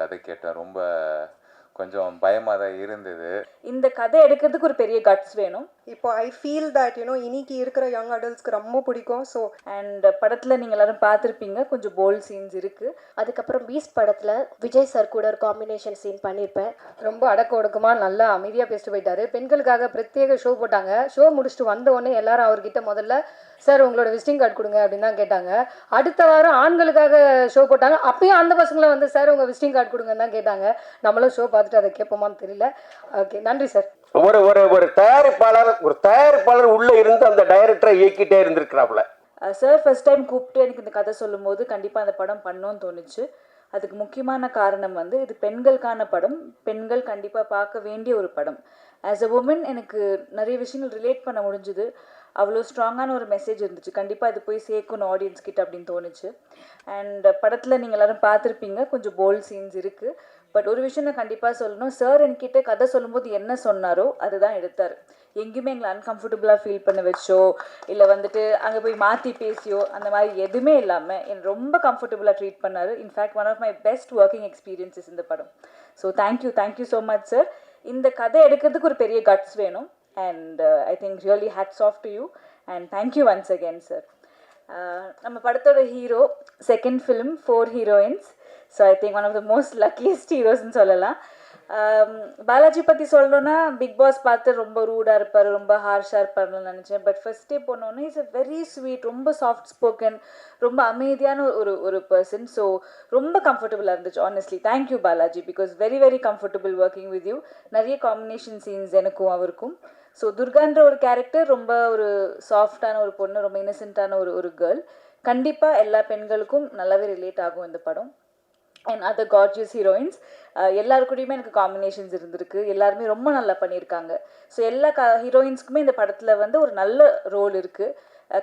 கதை கேட்டேன். ரொம்ப கொஞ்சம் பயமாக தான் இருந்தது. இந்த கதை எடுக்கிறதுக்கு ஒரு பெரிய கட்ஸ் வேணும். இப்போ ஐ ஃபீல் தட் இன்னைக்கு இருக்கிற யங் அடல்ட்ஸ்க்கு ரொம்ப பிடிக்கும். ஸோ அண்ட் படத்தில் நீங்கள் எல்லாரும் பார்த்துருப்பீங்க, கொஞ்சம் போல்ட் சீன்ஸ் இருக்குது. அதுக்கப்புறம் பீஸ்ட் படத்தில் விஜய் சார் கூட ஒரு காம்பினேஷன் சீன் பண்ணியிருப்பேன். ரொம்ப அடக்க ஒடுக்கமாக நல்லா அமைதியாக பேசிட்டு போயிட்டாரு. பெண்களுக்காக பிரத்யேக ஷோ போட்டாங்க. ஷோ முடிச்சுட்டு வந்த உடனே எல்லாரும் அவர்கிட்ட முதல்ல சார் உங்களோட விசிட்டிங் கார்டு கொடுங்க அப்படின்னு தான் கேட்டாங்க. அடுத்த வாரம் ஆண்களுக்காக ஷோ போட்டாங்க. அப்பயும் அந்த பசங்களை வந்து சார் உங்கள் விசிட்டிங் கார்டு கொடுங்கன்னு தான் கேட்டாங்க. நம்மளும் ஷோ பார்த்துட்டு அதை கேட்போமான்னு தெரியல. ஓகே, நன்றி சார். ஒரு ஒரு ஒரு தயாரிப்பாளர் உள்ள இருந்து அந்த டைரக்டரை இயக்கிட்டே இருந்திருக்கிறாப்புல. சார் ஃபர்ஸ்ட் டைம் கூப்பிட்டு எனக்கு இந்த கதை சொல்லும்போது கண்டிப்பாக அந்த படம் பண்ணோன்னு தோணுச்சு. அதுக்கு முக்கியமான காரணம் வந்து இது பெண்களுக்கான படம், பெண்கள் கண்டிப்பாக பார்க்க வேண்டிய ஒரு படம். ஆஸ் அ உமன் எனக்கு நிறைய விஷயங்கள் ரிலேட் பண்ண முடிஞ்சுது. அவ்வளோ ஸ்ட்ராங்கான ஒரு மெசேஜ் இருந்துச்சு. கண்டிப்பாக இது போய் சேர்க்கணும் ஆடியன்ஸ் கிட்ட அப்படின்னு தோணுச்சு. அண்ட் படத்தில் நீங்கள் எல்லோரும் பார்த்துருப்பீங்க, கொஞ்சம் போல்ட் சீன்ஸ் இருக்குது. பட் ஒரு விஷயம் நான் கண்டிப்பாக சொல்லணும், சார் என்கிட்ட கதை சொல்லும்போது என்ன சொன்னாரோ அதுதான் எடுத்தார். எங்கேயுமே எங்களை அன்கம்ஃபர்டபுளாக ஃபீல் பண்ண வச்சோ இல்லை வந்துட்டு அங்கே போய் மாற்றி பேசியோ அந்த மாதிரி எதுவுமே இல்லாமல் என்னை ரொம்ப கம்ஃபர்டபுளாக ட்ரீட் பண்ணார். In fact one of my best working experiences இந்த படம். So thank you so much sir. இந்த கதை எடுக்கிறதுக்கு ஒரு பெரிய கட்ஸ் வேணும். And I think really hats off to you and thank you once again sir. நம்ம படத்தோட hero, second film 4 heroines. So I think one of the most luckiest ஹீரோஸ்ன்னு சொல்லலாம். பாலாஜி பற்றி சொல்லணுன்னா பிக் பாஸ் பார்த்து ரொம்ப ரூடாக இருப்பார், ரொம்ப ஹார்ஷாக இருப்பார்னு நினச்சேன். பட் ஃபர்ஸ்ட் டே போனோன்னே இஸ் அ வெரி ஸ்வீட், ரொம்ப சாஃப்ட் ஸ்போக்கன், ரொம்ப அமைதியான ஒரு பர்சன். ஸோ ரொம்ப கம்ஃபர்டபுளாக இருந்துச்சு honestly. Thank you Balaji, because very very comfortable working with you. நிறைய காம்பினேஷன் சீன்ஸ் எனக்கும் அவருக்கும். ஸோ துர்கான்ற ஒரு கேரக்டர் ரொம்ப ஒரு சாஃப்டான ஒரு பொண்ணு, ரொம்ப இன்னசென்ட்டான ஒரு கேர்ள். கண்டிப்பாக எல்லா பெண்களுக்கும் நல்லாவே ரிலேட் ஆகும் இந்த படம். அண்ட் அதர் கார்ஜியஸ் ஹீரோயின்ஸ் எல்லாருக்கூடையுமே எனக்கு காம்பினேஷன்ஸ் இருந்திருக்கு. எல்லாருமே ரொம்ப நல்லா பண்ணியிருக்காங்க. ஸோ எல்லா ஹீரோயின்ஸ்க்குமே இந்த படத்தில் வந்து ஒரு நல்ல ரோல் இருக்குது.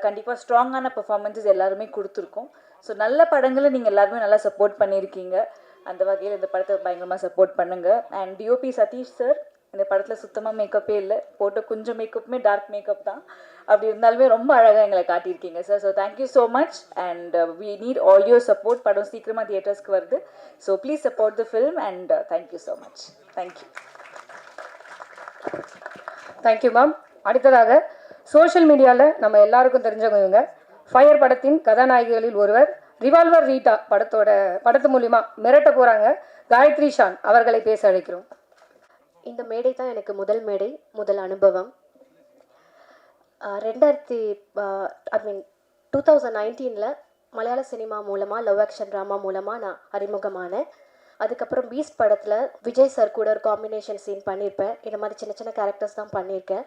கண்டிப்பாக ஸ்ட்ராங்கான பெர்ஃபார்மன்ஸஸ் எல்லாருமே கொடுத்துருக்கோம். ஸோ நல்ல படங்களை நீங்கள் எல்லாருமே நல்லா சப்போர்ட் பண்ணியிருக்கீங்க. அந்த வகையில் இந்த படத்தை பயங்கரமாக சப்போர்ட் பண்ணுங்கள். அண்ட் டிஓபி சதீஷ் சார், இந்த படத்தில் சுத்தமாக மேக்கப்பே இல்லை, போட்ட கொஞ்சம் மேக்கப்புமே டார்க் மேக்கப் தான். அப்படி இருந்தாலுமே ரொம்ப அழகாக எங்களை காட்டியிருக்கீங்க sir. So thank you so much and we need all your support. படம் சீக்கிரமாக தியேட்டர்ஸ்க்கு வருது. So please support the film and thank you so much. Thank you. Thank you ma'am. அடுத்ததாக சோஷியல் மீடியாவில் நம்ம எல்லாருக்கும் தெரிஞ்சவங்க ஃபயர் படத்தின் கதாநாயகிகளில் ஒருவர் ரிவால்வர் ரீட்டா படத்து மூலிமா மிரட்ட போகிறாங்க. காயத்ரி ஷான் அவர்களை பேச அழைக்கிறோம். இந்த மேடை தான் எனக்கு முதல் மேடை, முதல் அனுபவம். 2019 மலையாள சினிமா மூலமாக லவ் ஆக்ஷன் ட்ராமா மூலமாக நான் அறிமுகமானேன். அதுக்கப்புறம் பீஸ்ட் படத்தில் விஜய் சார் கூட ஒரு காம்பினேஷன் சீன் பண்ணியிருப்பேன். இந்த மாதிரி சின்ன சின்ன கேரக்டர்ஸ் தான் பண்ணியிருக்கேன்.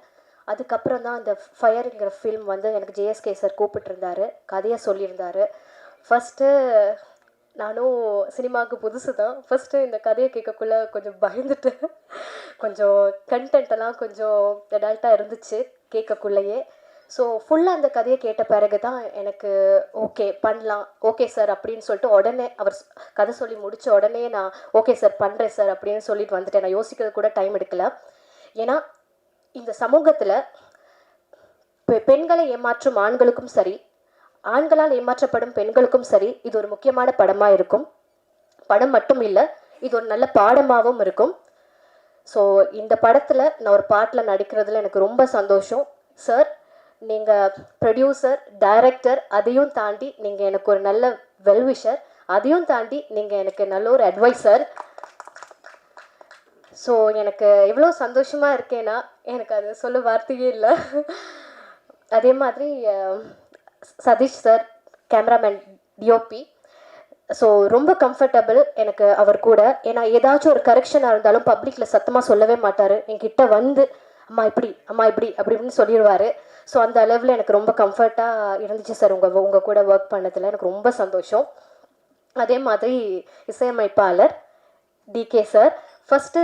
அதுக்கப்புறம் தான் அந்த ஃபயருங்கிற ஃபில்ம் வந்து எனக்கு ஜேஎஸ்கே சார் கூப்பிட்டுருந்தாரு, கதையை சொல்லியிருந்தார். ஃபஸ்ட்டு நானும் சினிமாவுக்கு புதுசு தான். ஃபஸ்ட்டு இந்த கதையை கேட்கக்குள்ளே கொஞ்சம் பயந்துட்டு, கொஞ்சம் கண்டென்ட்டெல்லாம் கொஞ்சம் அடல்ட்டாக இருந்துச்சு கேட்கக்குள்ளேயே. ஸோ ஃபுல்லாக அந்த கதையை கேட்ட பிறகு தான் எனக்கு ஓகே பண்ணலாம், ஓகே சார் அப்படின்னு சொல்லிட்டு உடனே அவர் கதை சொல்லி முடித்த உடனே நான் ஓகே சார் பண்ணுறேன் சார் அப்படின்னு சொல்லிட்டு வந்துட்டேன். நான் யோசிக்கிறது கூட டைம் எடுக்கலை. ஏன்னா இந்த சமூகத்தில் பெண்களை ஏமாற்றும் ஆண்களுக்கும் சரி, ஆண்களால் ஏமாற்றப்படும் பெண்களுக்கும் சரி, இது ஒரு முக்கியமான படமாக இருக்கும். படம் மட்டும் இல்லை, இது ஒரு நல்ல பாடமாகவும் இருக்கும். ஸோ இந்த படத்தில் நான் ஒரு பாட்டில் நடிக்கிறதுல எனக்கு ரொம்ப சந்தோஷம். சார், நீங்கள் ப்ரொடியூசர், டைரக்டர், அதையும் தாண்டி நீங்கள் எனக்கு ஒரு நல்ல வெல்விஷர், அதையும் தாண்டி நீங்கள் எனக்கு நல்ல ஒரு அட்வைசர். ஸோ எனக்கு எவ்வளோ சந்தோஷமாக இருக்கேன்னா எனக்கு அது சொல்ல வார்த்தையே இல்லை. அதே மாதிரி Sathish sir, cameraman DOP, so ரொம்ப கம்ஃபர்டபுள் எனக்கு அவர் கூட. ஏன்னா ஏதாச்சும் ஒரு கரெக்ஷனாக இருந்தாலும் பப்ளிக்கில் சத்தமாக சொல்லவே மாட்டார். என்கிட்ட வந்து அம்மா இப்படி அப்படின்னு சொல்லிடுவார். ஸோ அந்த அளவில் எனக்கு ரொம்ப கம்ஃபர்ட்டாக இருந்துச்சு சார் உங்கள் கூட ஒர்க் பண்ணதில். எனக்கு ரொம்ப சந்தோஷம். அதே மாதிரி இசையமைப்பாளர் டிகே சார், ஃபஸ்ட்டு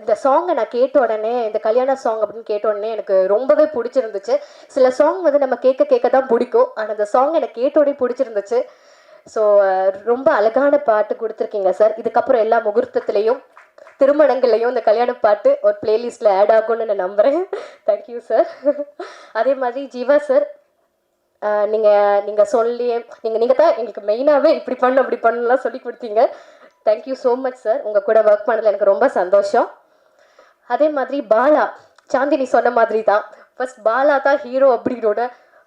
இந்த சாங்கை நான் கேட்ட உடனே, இந்த கல்யாண சாங் அப்படின்னு கேட்ட உடனே எனக்கு ரொம்பவே பிடிச்சிருந்துச்சு. சில சாங் வந்து நம்ம கேட்க தான் பிடிக்கும், ஆனால் அந்த சாங் எனக்கு கேட்ட உடனே பிடிச்சிருந்துச்சு. ஸோ ரொம்ப அழகான பாட்டு கொடுத்துருக்கீங்க சார். இதுக்கப்புறம் எல்லா முகூர்த்தத்துலேயும் திருமணங்கள்லையும் இந்த கல்யாண பாட்டு ஒரு பிளேலிஸ்ட்டில் ஆட் ஆகும்னு நான் நம்புகிறேன். Thank you sir. அதே மாதிரி ஜீவா சார், நீங்கள் சொல்லி நீங்கள் தான் எங்களுக்கு மெயினாகவே இப்படி பண்ணணும் அப்படி பண்ணலாம் சொல்லி கொடுத்தீங்க. Thank you so much sir. உங்கள் கூட ஒர்க் பண்ணதில் எனக்கு ரொம்ப சந்தோஷம். அதே மாதிரி பாலா, சாந்தினி சொன்ன மாதிரி தான், ஃபர்ஸ்ட் பாலா தான் ஹீரோ அப்படிங்கிறோட,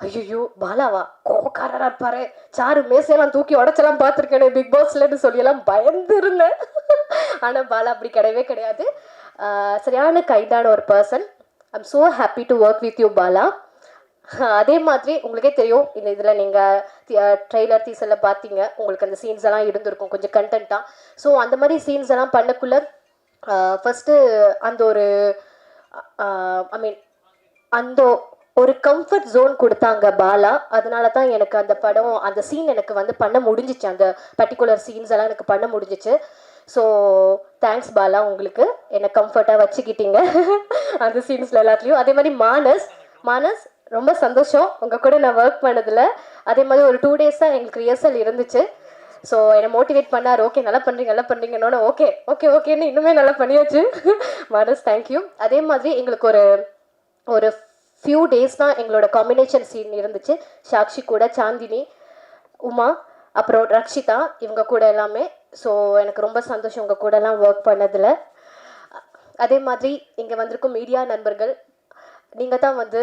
ஐயோ பாலாவா கோபக்காரராக இருப்பாரு, சாரு மேசையெல்லாம் தூக்கி உடச்செல்லாம் பார்த்துருக்கேனே பிக் பாஸ்லன்னு சொல்லியெல்லாம் பயந்து இருந்தேன். ஆனால் பாலா அப்படி கிடையவே கிடையாது. சரியான கைண்டான ஒரு person. I'm so happy to work with you Bala. அதே மாதிரி உங்களுக்கே தெரியும், இந்த இதில் நீங்கள் ட்ரெய்லர் டீசரில் பார்த்தீங்க, உங்களுக்கு அந்த சீன்ஸ் எல்லாம் இருந்திருக்கும் கொஞ்சம் கண்டென்ட்டாக. ஸோ அந்த மாதிரி சீன்ஸ் எல்லாம் பண்ணக்குள்ள ஃபஸ்ட்டு அந்த ஒரு ஐ மீன் அந்த ஒரு கம்ஃபர்ட் ஜோன் கொடுத்தாங்க பாலா. அதனால தான் எனக்கு அந்த படம் அந்த சீன் எனக்கு வந்து பண்ண முடிஞ்சிச்சு, அந்த பர்டிகுலர் சீன்ஸ் எல்லாம் எனக்கு பண்ண முடிஞ்சிச்சு. ஸோ தேங்க்ஸ் பாலா, உங்களுக்கு என்னை கம்ஃபர்ட்டாக வச்சுக்கிட்டீங்க அந்த சீன்ஸில் எல்லாத்துலேயும். அதே மாதிரி மானஸ் ரொம்ப சந்தோஷம் உங்கள் கூட நான் ஒர்க் பண்ணதில். அதே மாதிரி ஒரு 2 டேஸாக எங்களுக்கு ரிஹர்சல் இருந்துச்சு. ஸோ என்னை மோட்டிவேட் பண்ணார், ஓகே நல்லா பண்ணுறீங்கன்னு. ஓகேன்னு இன்னுமே நல்லா பண்ணியாச்சு. மானஸ் தேங்க்யூ. அதே மாதிரி எங்களுக்கு ஒரு ஃபியூ டேஸ் தான் எங்களோட காம்பினேஷன் சீன் இருந்துச்சு. சாக்ஷி கூட, சாந்தினி, உமா, அப்புறம் ரக்ஷிதா, இவங்க கூட எல்லாமே. ஸோ எனக்கு ரொம்ப சந்தோஷம் உங்கள் கூடலாம் ஒர்க் பண்ணதில். அதே மாதிரி இங்கே வந்திருக்கும் மீடியா நண்பர்கள், நீங்கள் தான் வந்து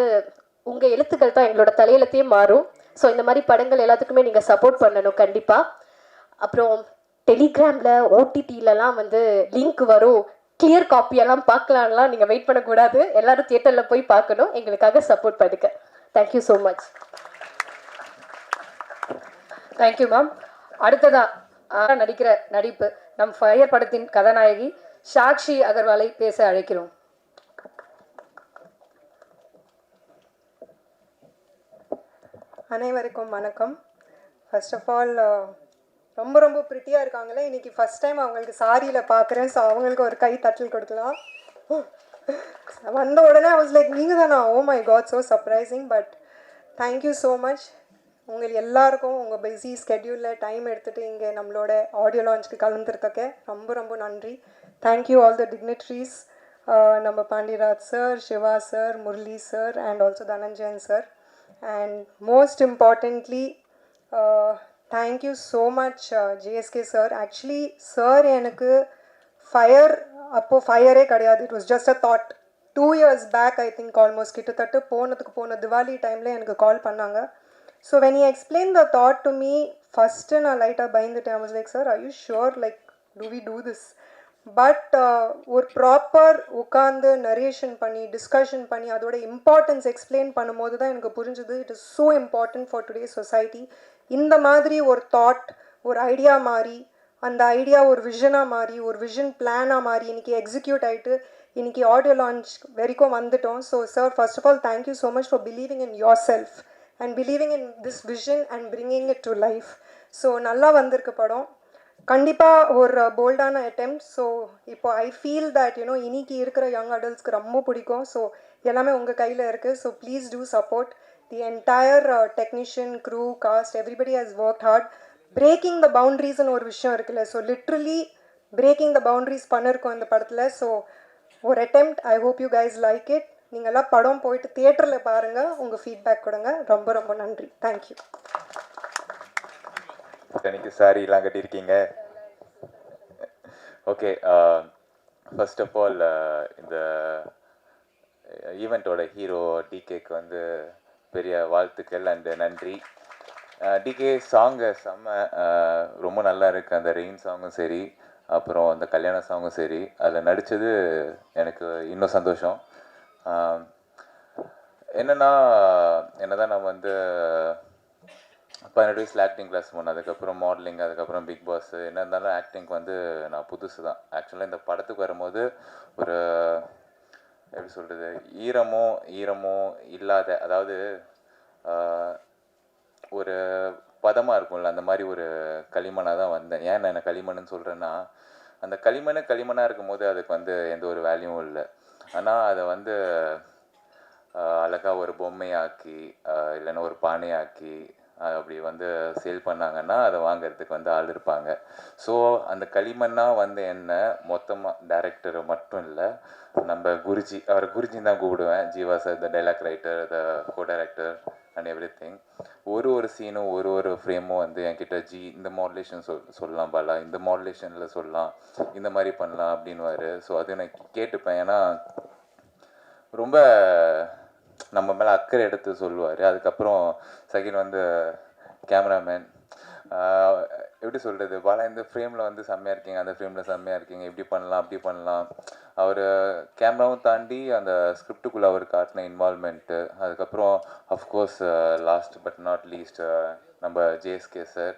உங்கள் எழுத்துக்கள் தான் எங்களோட தலையெழுத்தையே மாறும். ஸோ இந்த மாதிரி படங்கள் எல்லாத்துக்குமே நீங்கள் சப்போர்ட் பண்ணணும் கண்டிப்பாக. அப்புறம் டெலிகிராமில் ஓடிடிலலாம் வந்து லிங்க் வரும், கிளியர் காப்பியெல்லாம் பார்க்கலான்லாம் நீங்கள் வெயிட் பண்ணக்கூடாது. எல்லோரும் தியேட்டரில் போய் பார்க்கணும், எங்களுக்காக சப்போர்ட் பண்ணுங்க. Thank you so much. Thank you ma'am. அடுத்ததா நடிக்கிற நடிப்பு நம் ஃபயர் படத்தின் கதாநாயகி சாக்ஷி அகர்வாலை பேச அழைக்கிறோம். அனைவருக்கும் வணக்கம். ஃபர்ஸ்ட் ஆஃப் ஆல் ரொம்ப ப்ரிட்டியாக இருக்காங்களே, இன்றைக்கி ஃபஸ்ட் டைம் அவங்களுக்கு சாரியில் பார்க்குறேன். ஸோ அவங்களுக்கு ஒரு கை தட்டல் கொடுக்கலாம். வந்த உடனே ஐ வாஸ் லைக், நீங்கள் தானா? Oh my God, so surprising. But thank you so much. உங்கள் எல்லாருக்கும் உங்கள் பிஸி ஸ்கெட்யூலில் டைம் எடுத்துகிட்டு இங்கே நம்மளோட ஆடியோ லான்ச்சுக்கு கலந்துருக்க ரொம்ப நன்றி. தேங்க்யூ ஆல் த டிக்னிட்ரிஸ், நம்ம Pandiraj sir, Siva sir, Murali sir, and also Dhananjayan sir. And most importantly, thank you so much JSK sir. Actually sir எனக்கு ஃபயர் அப்போ ஃபயரே கிடையாது, it was just a thought. 2 years back I think almost கிட்டத்தட்ட போன திவாலி டைமில் எனக்கு call பண்ணாங்க. So when he explained the thought to me, first நான் லைட்டாக பயந்துட்டேன். I was like, sir, are you sure, like do we do this? But ஒரு proper உட்காந்து நரேஷன் பண்ணி டிஸ்கஷன் பண்ணி அதோட இம்பார்ட்டன்ஸ் எக்ஸ்பிளைன் பண்ணும்போது தான் எனக்கு புரிஞ்சுது, it is so important for today society. இந்த மாதிரி ஒரு தாட், ஒரு ஐடியா மாறி, அந்த ஐடியா ஒரு விஷனாக மாறி, ஒரு விஷன் பிளானாக மாறி இன்றைக்கி எக்ஸிக்யூட் ஆகிட்டு இன்றைக்கி ஆடியோ லான்ச் வரைக்கும் வந்துட்டோம். So sir, first of all thank you so much for believing in yourself and believing in this vision and bringing it to life. So நல்லா வந்திருக்கு படம், கண்டிப்பாக ஒரு போல்டான அட்டெம்ப்ட். ஸோ இப்போ ஐ ஃபீல் தட் இன்னைக்கு இருக்கிற யங் அடல்ட்ஸ்க்கு ரொம்ப பிடிக்கும். ஸோ எல்லாமே உங்கள் கையில் இருக்குது. So please do support the entire technician, crew, cast, everybody has work hard. Breaking the பவுண்ட்ரிஸ்னு ஒரு விஷயம் இருக்குல்ல, so literally breaking the boundaries பண்ணியிருக்கோம் இந்த படத்தில். ஸோ ஒரு attempt, I hope you guys like it. நீங்கள்லாம் படம் போயிட்டு தியேட்டரில் பாருங்கள், உங்கள் ஃபீட்பேக் கொடுங்க. ரொம்ப நன்றி. தேங்க்யூ. எனக்கு சாரிலாம் கட்டியிருக்கீங்க. ஓகே, ஃபர்ஸ்ட் ஆஃப் ஆல் இந்த ஈவெண்ட்டோட ஹீரோ டிகேக்கு வந்து பெரிய வாழ்த்துக்கள் அண்டு நன்றி. டிகே சாங்கு செம்ம, ரொம்ப நல்லா இருக்குது. அந்த ரெயின் சாங்கும் சரி, அப்புறம் அந்த கல்யாண சாங்கும் சரி, அதில் நடித்தது எனக்கு இன்னும் சந்தோஷம். என்னென்னா தான் நம்ம வந்து 18 வயசில் ஆக்டிங் கிளாஸ் போனேன், அதுக்கப்புறம் மாடலிங், அதுக்கப்புறம் பிக் பாஸ். என்ன இருந்தாலும் ஆக்டிங்க்கு வந்து நான் புதுசு தான். ஆக்சுவலாக இந்த படத்துக்கு வரும்போது ஒரு எப்படி சொல்கிறது, ஈரமோ இல்லாத, அதாவது ஒரு பதமாக இருக்கும்ல, அந்த மாதிரி ஒரு களிமண்ணாக தான் வந்தேன். ஏன் நான் களிமண்ணுன்னு சொல்கிறேன்னா, அந்த களிமண்ணாக இருக்கும்போது அதுக்கு வந்து எந்த ஒரு வேல்யூவும் இல்லை. ஆனால் அதை வந்து அழகாக ஒரு பொம்மையாக்கி இல்லைன்னா ஒரு பானையாக்கி அப்படி வந்து சேல் பண்ணாங்கன்னா அதை வாங்கிறதுக்கு வந்து ஆள் இருப்பாங்க. ஸோ அந்த களிமண்ணாக வந்து என்ன மொத்தமாக டைரக்டர் மட்டும் இல்லை, நம்ம குருஜி, அவரை குருஜின்னு தான் கூப்பிடுவேன். Jeeva sir, the dialogue writer, the co director, and every thing. ஒரு சீனும் ஒரு ஃப்ரேமும் வந்து என்கிட்ட இந்த மாடுலேஷன் சொல்லலாம் பாலா, இந்த மாடுலேஷனில் சொல்லலாம், இந்த மாதிரி பண்ணலாம் அப்படின்வாரு. ஸோ அது நான் கேட்டுப்பேன். ஏன்னா ரொம்ப நம்ம மேலே அக்கறை எடுத்து சொல்லுவார். அதுக்கப்புறம் செகண்ட் வந்து கேமராமேன் எப்படி சொல்கிறது, பாலா இந்த ஃப்ரேமில் வந்து செம்மையாக இருக்கீங்க, அந்த ஃப்ரேமில் செம்மையாக இருக்கீங்க, இப்படி பண்ணலாம் அப்படி பண்ணலாம். அவர் கேமராவும் தாண்டி அந்த ஸ்கிரிப்டுக்குள்ளே அவர் காட்டின இன்வால்மெண்ட்டு. அதுக்கப்புறம் of course last but not least நம்ம ஜேஎஸ்கே சார்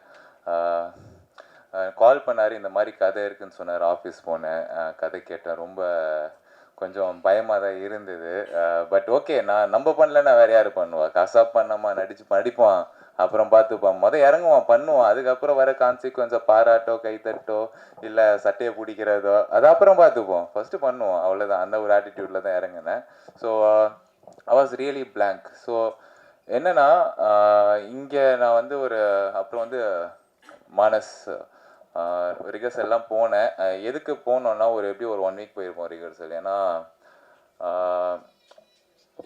கால் பண்ணார். இந்த மாதிரி கதை இருக்குதுன்னு சொன்னார். ஆஃபீஸ் போனேன், கதை கேட்டேன். ரொம்ப கொஞ்சம் பயமாக தான் இருந்தது. பட் ஓகே, நம்ம பண்ணலன்னா வேறு யார் பண்ணுவா? கசாப் பண்ணாமா, நடிப்பான், அப்புறம் பார்த்துப்பான், இறங்குவான், பண்ணுவான். அதுக்கப்புறம் வர கான்சிக்வன்ஸை பாராட்டோ கைத்தட்டோ இல்லை சட்டையை பிடிக்கிறதோ அது அப்புறம் பார்த்துப்போம், ஃபஸ்ட்டு பண்ணுவோம், அவ்வளோதான். அந்த ஒரு ஆட்டிடியூடில் தான் இறங்கினேன். So I was really blank. So என்னென்னா இங்கே நான் வந்து அப்புறம் வந்து மானஸ் ரிஹர்சல் எல்லாம் போனேன். எதுக்கு போனோன்னா எப்படி ஒரு 1 வீக் போயிருப்போம் ரிஹர்சல். ஏன்னா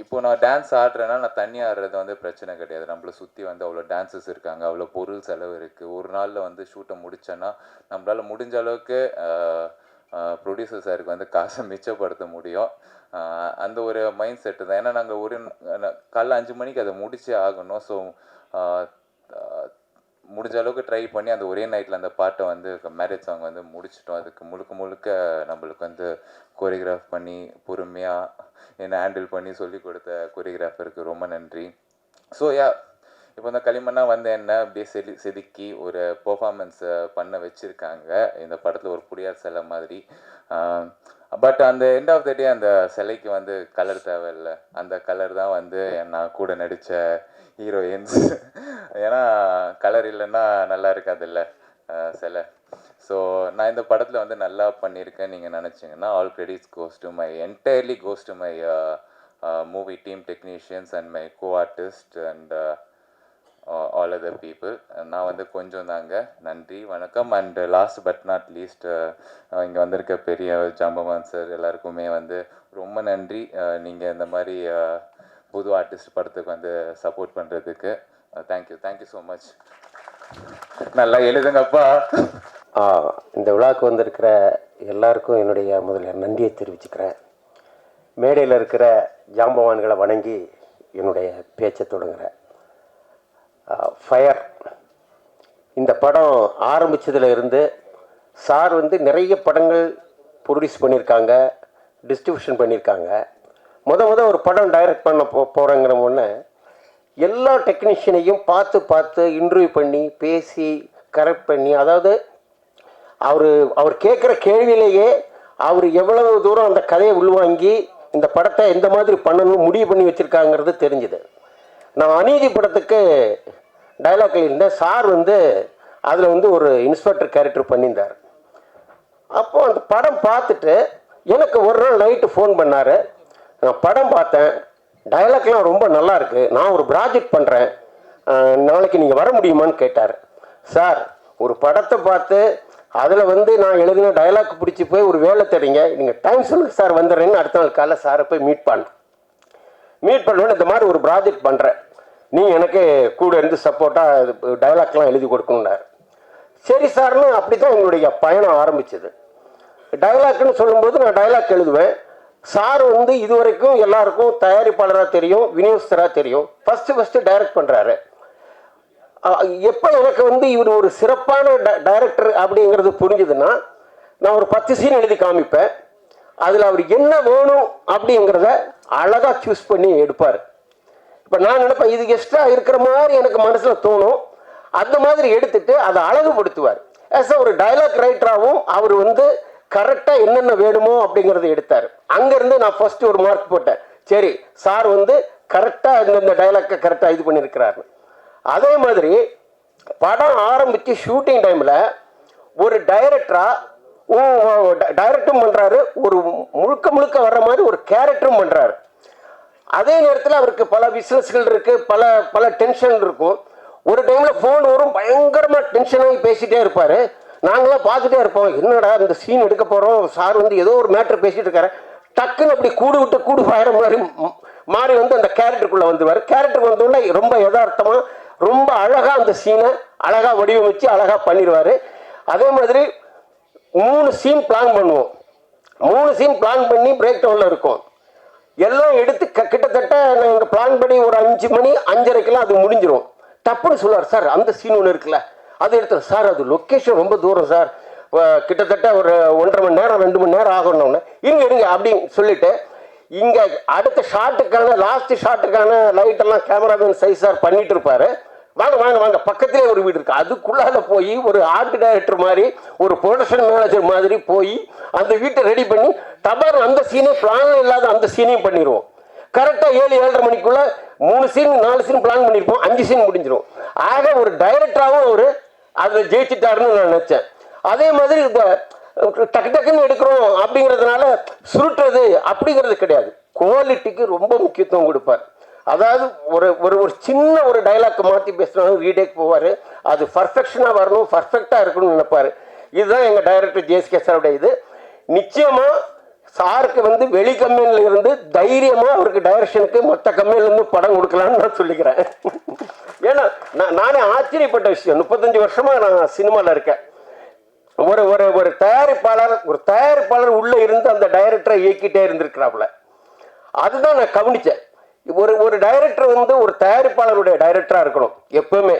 இப்போது நான் டான்ஸ் ஆடுறேன்னா நான் தண்ணி ஆடுறது வந்து பிரச்சனை கிடையாது. நம்மளை சுற்றி வந்து அவ்வளோ டான்ஸஸ் இருக்காங்க, அவ்வளோ பொருள் செலவு இருக்குது. ஒரு நாளில் வந்து ஷூட்டை முடித்தேன்னா நம்மளால் முடிஞ்ச அளவுக்கு ப்ரொடியூசர் சாருக்கு வந்து காசை மிச்சப்படுத்த முடியும். அந்த ஒரு மைண்ட் செட்டு தான். ஏன்னா நாங்கள் காலைல 5 மணிக்கு அதை முடிச்சே ஆகணும். ஸோ முடிஞ்ச அளவுக்கு ட்ரை பண்ணி அந்த ஒரே நைட்டில் அந்த பாட்டை வந்து மேரேஜ் சாங் வந்து முடிச்சிட்டோம். அதுக்கு முழுக்க நம்மளுக்கு வந்து கோரியோகிராஃப் பண்ணி பொறுமையாக என்னை ஹேண்டில் பண்ணி சொல்லி கொடுத்த கோரியோகிராஃபருக்கு ரொம்ப நன்றி. ஸோ இப்போ இந்த களிமண்ணா வந்து என்ன அப்படியே செதுக்கி ஒரு பெர்ஃபார்மன்ஸை பண்ண வச்சுருக்காங்க இந்த படத்தில், ஒரு புடியார் சிலை மாதிரி. பட் அந்த எண்ட் ஆஃப் த டே அந்த சிலைக்கு வந்து கலர் தேவையில்லை. அந்த கலர் தான் வந்து நான் கூட நடித்த ஹீரோயின்ஸ். ஏன்னா கலர் இல்லைன்னா நல்லா இருக்காதுல்ல சிலை. ஸோ நான் இந்த படத்தில் வந்து நல்லா பண்ணியிருக்கேன் நீங்கள் நினச்சிங்கன்னா all credits entirely goes to my movie team technicians and my co-artist and all other people. நான் வந்து கொஞ்சம் தாங்க. நன்றி, வணக்கம். And last but not least இங்கே வந்திருக்க பெரிய ஜாம்பவான் சார் எல்லாருக்குமே வந்து ரொம்ப நன்றி. நீங்கள் இந்த மாதிரி புது ஆர்டிஸ்ட் படத்துக்கு வந்து சப்போர்ட் பண்ணுறதுக்கு தேங்க்யூ ஸோ மச். நல்லா எழுதுங்கப்பா. இந்த விழாவுக்கு வந்திருக்கிற எல்லாருக்கும் என்னுடைய முதல்ல நன்றியை தெரிவிச்சுக்கிறேன். மேடையில் இருக்கிற ஜாம்பவான்களை வணங்கி என்னுடைய பேச்சை தொடங்குகிறேன். ஃபயர் இந்த படம் ஆரம்பித்ததில் இருந்து சார் வந்து நிறைய படங்கள் ப்ரொடியூஸ் பண்ணியிருக்காங்க, டிஸ்ட்ரிபியூஷன் பண்ணியிருக்காங்க. முத ஒரு படம் டைரக்ட் பண்ண போகிறேங்கிற முன்னே எல்லா டெக்னீஷியனையும் பார்த்து இன்டர்வியூ பண்ணி பேசி கரெக்ட் பண்ணி, அதாவது அவர் கேட்குற கேள்வியிலேயே அவர் எவ்வளவு தூரம் அந்த கதையை உள்வாங்கி இந்த படத்தை எந்த மாதிரி பண்ணணும் முடிவு பண்ணி வச்சுருக்காங்கிறது தெரிஞ்சுது. நான் அநீதி படத்துக்கு டைலாக் எழுதியிருந்தேன். சார் வந்து அதில் வந்து ஒரு இன்ஸ்பெக்டர் கேரக்டர் பண்ணியிருந்தார். அப்போது அந்த படம் பார்த்துட்டு எனக்கு ஒரு நாள் நைட்டு ஃபோன் பண்ணார். நான் படம் பார்த்தேன், டைலாக்லாம் ரொம்ப நல்லா இருக்குது, நான் ஒரு ப்ராஜெக்ட் பண்ணுறேன், நாளைக்கு நீங்கள் வர முடியுமான்னு கேட்டார். சார், ஒரு படத்தை பார்த்து அதில் வந்து நான் எழுதின டைலாக் பிடிச்சி போய் ஒரு வேலை தரீங்க, நீங்கள் டைம் சொல்லுங்கள் சார் வந்துடுறேன்னு அடுத்த நாள் காலைல சாரை போய் மீட் பண்ணுவேன். இந்த மாதிரி ஒரு ப்ராஜெக்ட் பண்ணுறேன், நீங்கள் எனக்கு கூட இருந்து சப்போர்ட்டாக டைலாக்லாம் எழுதி கொடுக்கணுன்னார். சரி சார்னு அப்படி தான் எங்களுடைய பயணம் ஆரம்பிச்சது. டைலாக்னு சொல்லும்போது நான் டைலாக் எழுதுவேன். சார் வந்து இதுவரைக்கும் எல்லாருக்கும் தயாரிப்பாளராக தெரியும், விநியோகஸ்தராக தெரியும். ஃபஸ்ட்டு டைரக்ட் பண்ணுறாரு. எப்போ எனக்கு வந்து இவர் ஒரு சிறப்பான டைரக்டர் அப்படிங்கிறது புரிஞ்சுதுன்னா நான் ஒரு 10 சீன் எழுதி காமிப்பேன். அதில் அவர் என்ன வேணும் அப்படிங்கிறத அழகாக சூஸ் பண்ணி எடுப்பார். இப்போ நான் நினைப்பேன் இது எக்ஸ்ட்ரா இருக்கிற மாதிரி எனக்கு மனசில் தோணும், அந்த மாதிரி எடுத்துட்டு அதை அழகுபடுத்துவார். ஆஸ் ஒரு டைலாக் ரைட்டராகவும் அவர் வந்து கரெக்டாக என்னென்ன வேணுமோ அப்படிங்கிறத எடுத்தார். அங்கேருந்து நான் ஃபஸ்ட்டு ஒரு மார்க் போட்டேன். சரி, சார் வந்து கரெக்டாக இந்த டைலாக்கை கரெக்டாக இது பண்ணியிருக்கிறாரு. அதே மாதிரி படம் ஆரம்பித்து ஷூட்டிங் டைமில் ஒரு டைரக்டரும் பண்ணுறாரு, ஒரு முழுக்க வர்ற மாதிரி ஒரு கேரக்டரும் பண்ணுறாரு. அதே நேரத்தில் அவருக்கு பல பிஸ்னஸ்கள் இருக்குது, பல டென்ஷன் இருக்கும். ஒரு டைமில் ஃபோன் வரும், பயங்கரமாக டென்ஷனாகி பேசிகிட்டே இருப்பார். நாங்களாம் பார்த்துட்டே இருப்போம், என்னடா இந்த சீன் எடுக்க போகிறோம், சார் வந்து ஏதோ ஒரு மேட்ரு பேசிகிட்டு இருக்காரு, டக்குன்னு அப்படி கூடு விட்டு கூடு பாயிற மாதிரி மாறி வந்து அந்த கேரக்டருக்குள்ளே வந்துடுவார். கேரக்டருக்கு வந்தோடனே ரொம்ப யதார்த்தமாக ரொம்ப அழகாக அந்த சீனை அழகாக வடிவமைச்சு அழகாக பண்ணிடுவார். அதே மாதிரி 3 சீன் பிளான் பண்ணுவோம். 3 சீன் பிளான் பண்ணி பிரேக் டவுனில் இருக்கும். எல்லாம் எடுத்து கிட்டத்தட்ட நாங்கள் பிளான் பண்ணி ஒரு 5 மணி 5:30க்கெல்லாம் அது முடிஞ்சிடும். தப்புன்னு சொல்லுவார், சார் அந்த சீன் ஒன்று இருக்குல்ல அது எடுத்து, சார் அது லொக்கேஷன் ரொம்ப தூரம் சார், கிட்டத்தட்ட ஒரு 1.5 மணி நேரம் 2 மணி நேரம் ஆகணும்னு, இருங்க அப்படின்னு சொல்லிட்டு இங்கே அடுத்த ஷாட்டுக்கான லாஸ்ட் ஷாட்டுக்கான லைட்டெல்லாம் கேமராமேன் சைஸ் சார் பண்ணிட்டு இருப்பாரு. வாங்க வாங்க வாங்க பக்கத்திலே ஒரு வீடு இருக்கு, அதுக்குள்ளால போய் ஒரு ஆர்ட் டைரக்டர் மாதிரி ஒரு ப்ரொடக்ஷன் மேனேஜர் மாதிரி போய் அந்த வீட்டை ரெடி பண்ணி தபார் அந்த சீனே பிளான் இல்லாத அந்த சீனையும் பண்ணிடுவோம். கரெக்டாக 7-7:30 மணிக்குள்ள 3 சீன் 4 சீன் பிளான் பண்ணியிருப்போம், 5 சீன் முடிஞ்சிடும். ஆக ஒரு டைரக்டராகவும் ஒரு அதில் ஜெயிச்சிட்டாருன்னு நான் நினச்சேன். அதே மாதிரி இந்த டக்கு டக்குன்னு எடுக்கிறோம் அப்படிங்கிறதுனால சுருட்டுறது அப்படிங்கிறது கிடையாது. குவாலிட்டிக்கு ரொம்ப முக்கியத்துவம் கொடுப்பார். அதாவது ஒரு ஒரு ஒரு சின்ன ஒரு டைலாக் மாற்றி பேசினாலும் ரீடேக் போவார். அது பர்ஃபெக்ஷனாக வரணும், பர்ஃபெக்டாக இருக்கணும்னு நினைப்பார். இதுதான் எங்கள் டைரக்டர் ஜேஎஸ்கே சாரோட இது. நிச்சயமாக சாருக்கு வந்து வெளி கம்பெனியில் இருந்து தைரியமாக அவருக்கு டைரக்ஷனுக்கு மற்ற கம்பெனிலேருந்து படம் கொடுக்கலான்னு நான் சொல்லிக்கிறேன். ஏன்னா நானே ஆச்சரியப்பட்ட விஷயம், 35 வருஷமாக நான் சினிமாவில் இருக்கேன். ஒரு ஒரு ஒரு தயாரிப்பாளர் உள்ளே இருந்து அந்த டைரக்டரை இயக்கிட்டே இருந்திருக்கிறாப்புல. அதுதான் நான் கவனித்தேன். ஒரு டைரக்டர் வந்து ஒரு தயாரிப்பாளருடைய டைரக்டராக இருக்கணும் எப்பவுமே.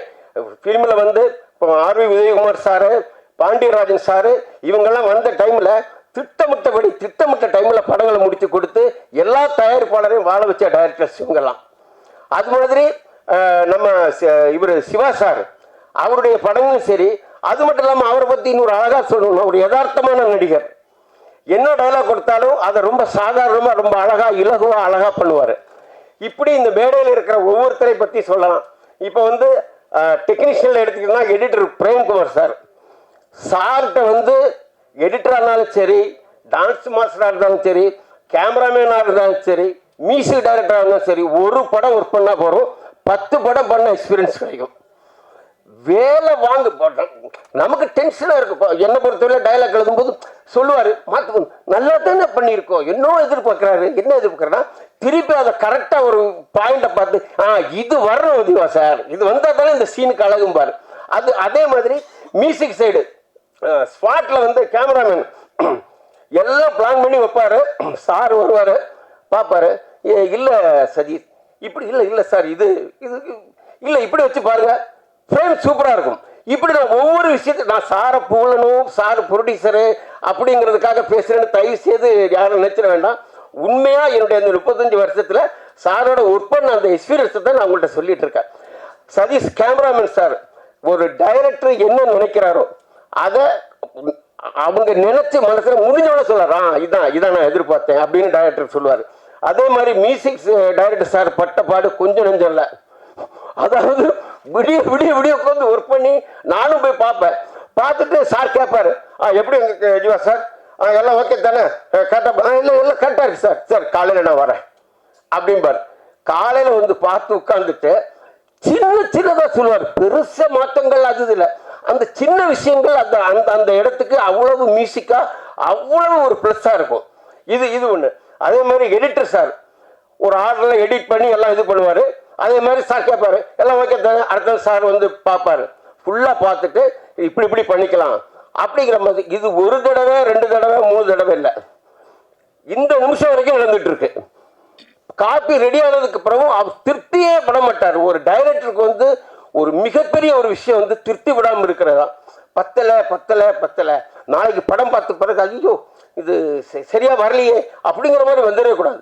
ஃபிலிமில் வந்து இப்போ R V Udhayakumar sir, Pandiarajan sir இவங்கெல்லாம் வந்த டைமில் திட்டமிட்ட டைமில் படங்களை முடித்து கொடுத்து எல்லா தயாரிப்பாளரையும் வாழ வச்ச டைரக்டர்ஸ் இவங்கெல்லாம். அது மாதிரி நம்ம இவர் சிவா சார் அவருடைய படங்களும் சரி. அது மட்டும் இல்லாமல் அவரை பற்றி இன்னொரு அழகாக சொல்லணும், ஒரு யதார்த்தமான நடிகர். என்ன டைலாக் கொடுத்தாலும் அதை ரொம்ப சாதாரணமாக ரொம்ப அழகாக இலகுவாக அழகாக பண்ணுவார். இப்படி இந்த மேடையில் இருக்கிற ஒவ்வொருத்தரை பற்றி சொல்லலாம். இப்போ வந்து டெக்னீஷியனில் எடுத்துக்கிட்டோம்னா எடிட்டர் பிரேம்குமார் சார்கிட்ட வந்து எடிட்டராக இருந்தாலும் சரி, டான்ஸ் மாஸ்டராக இருந்தாலும் சரி, கேமராமேனாக இருந்தாலும் சரி, மியூசிக் டைரக்டராக இருந்தாலும் சரி, ஒரு படம் ஒர்க் பண்ணால் போகிறோம் 10 படம் பண்ண எக்ஸ்பீரியன்ஸ் கிடைக்கும். வேலை வாங்க நமக்கு டென்ஷனாக இருக்கும். என்னை பொறுத்தவரை டைலாக் எழுதும்போது சொல்லுவார், மாற்று நல்லா தானே பண்ணியிருக்கோம், என்ன எதிர்பார்க்குறாருன்னா திருப்பி அதை கரெக்டாக ஒரு பாயிண்டை பார்த்து இது வரணும் உதவா சார், இது வந்தால் தானே இந்த சீனுக்கு அழகும்பார். அதே மாதிரி மியூசிக் சைடு ஸ்பாட்டில் வந்து கேமராமேன் எல்லாம் பிளான் பண்ணி வைப்பார். சார் வருவார், பார்ப்பார், இல்லை சதீஷ் இப்படி இல்லை சார் இது இல்லை இப்படி வச்சு பாருங்க, ஃப்ரேம் சூப்பராக இருக்கும். இப்படி நான் ஒவ்வொரு விஷயத்தையும் நான் சாரை புகழணும், சார் ப்ரொடியூசரு அப்படிங்கிறதுக்காக பேசுகிறேன்னு தயவு செய்து யாரும் நினைச்சிட வேண்டாம். உண்மையாக என்னுடைய அந்த 35 வருஷத்தில் சாரோட ஒர்க் பண்ண அந்த எக்ஸ்பீரியன்ஸை தான் நான் உங்கள்கிட்ட சொல்லிட்டு இருக்கேன். சதீஷ் கேமராமேன் சார் ஒரு டைரக்டர் என்ன நினைக்கிறாரோ அதை அவங்க நினைச்ச மனசில் முடிஞ்சவன சொல்கிறார், இதான் நான் எதிர்பார்த்தேன் அப்படின்னு டைரக்டர் சொல்லுவார். அதே மாதிரி மியூசிக் டைரக்டர் சார் பட்ட பாடு கொஞ்சம் நெஞ்சம் இல்லை. அதாவது விடிய உட்காந்து ஒர்க் பண்ணி நானும் போய் பார்ப்பேன். பார்த்துட்டு சார் கேட்பாரு, எப்படி ஜீவா சார் எல்லாம் ஓகே தானே, கரெக்டாக இல்லை எல்லாம் கரெக்டாக இருக்கு சார் காலையில் நான் வரேன் அப்படிம்பார். காலையில் வந்து பார்த்து உட்காந்துட்டு சின்னதாக சொல்லுவார். பெருசாக மாற்றங்கள் அது இல்லை, அந்த சின்ன விஷயங்கள் அந்த இடத்துக்கு அவ்வளவு மியூசிக்காக அவ்வளவு ஒரு ப்ளஸ்ஸாக இருக்கும். இது ஒன்று. அதே மாதிரி எடிட்டர் சார் ஒரு ஆர்டரில் எடிட் பண்ணி எல்லாம் இது பண்ணுவார். அதே மாதிரி சார் கேட்பாரு, எல்லாம் ஓகே தானே, அடுத்த சார் வந்து பார்ப்பாரு, ஃபுல்லாக பார்த்துட்டு இப்படி பண்ணிக்கலாம் அப்படிங்கிற மாதிரி. இது 1 தடவை 2 தடவை 3 தடவை இல்லை, இந்த நிமிஷம் வரைக்கும் நடந்துட்டு இருக்கு. காப்பி ரெடி ஆனதுக்கு பிறகு அவர் திருப்தியே பட மாட்டார். ஒரு டைரக்டருக்கு வந்து ஒரு மிகப்பெரிய ஒரு விஷயம் வந்து திருப்தி விடாமல் இருக்கிறதா. பத்தலை நாளைக்கு படம் பார்த்த பிறகு ஐயோ இது சரியா வரலையே அப்படிங்கிற மாதிரி வந்துடவே கூடாது.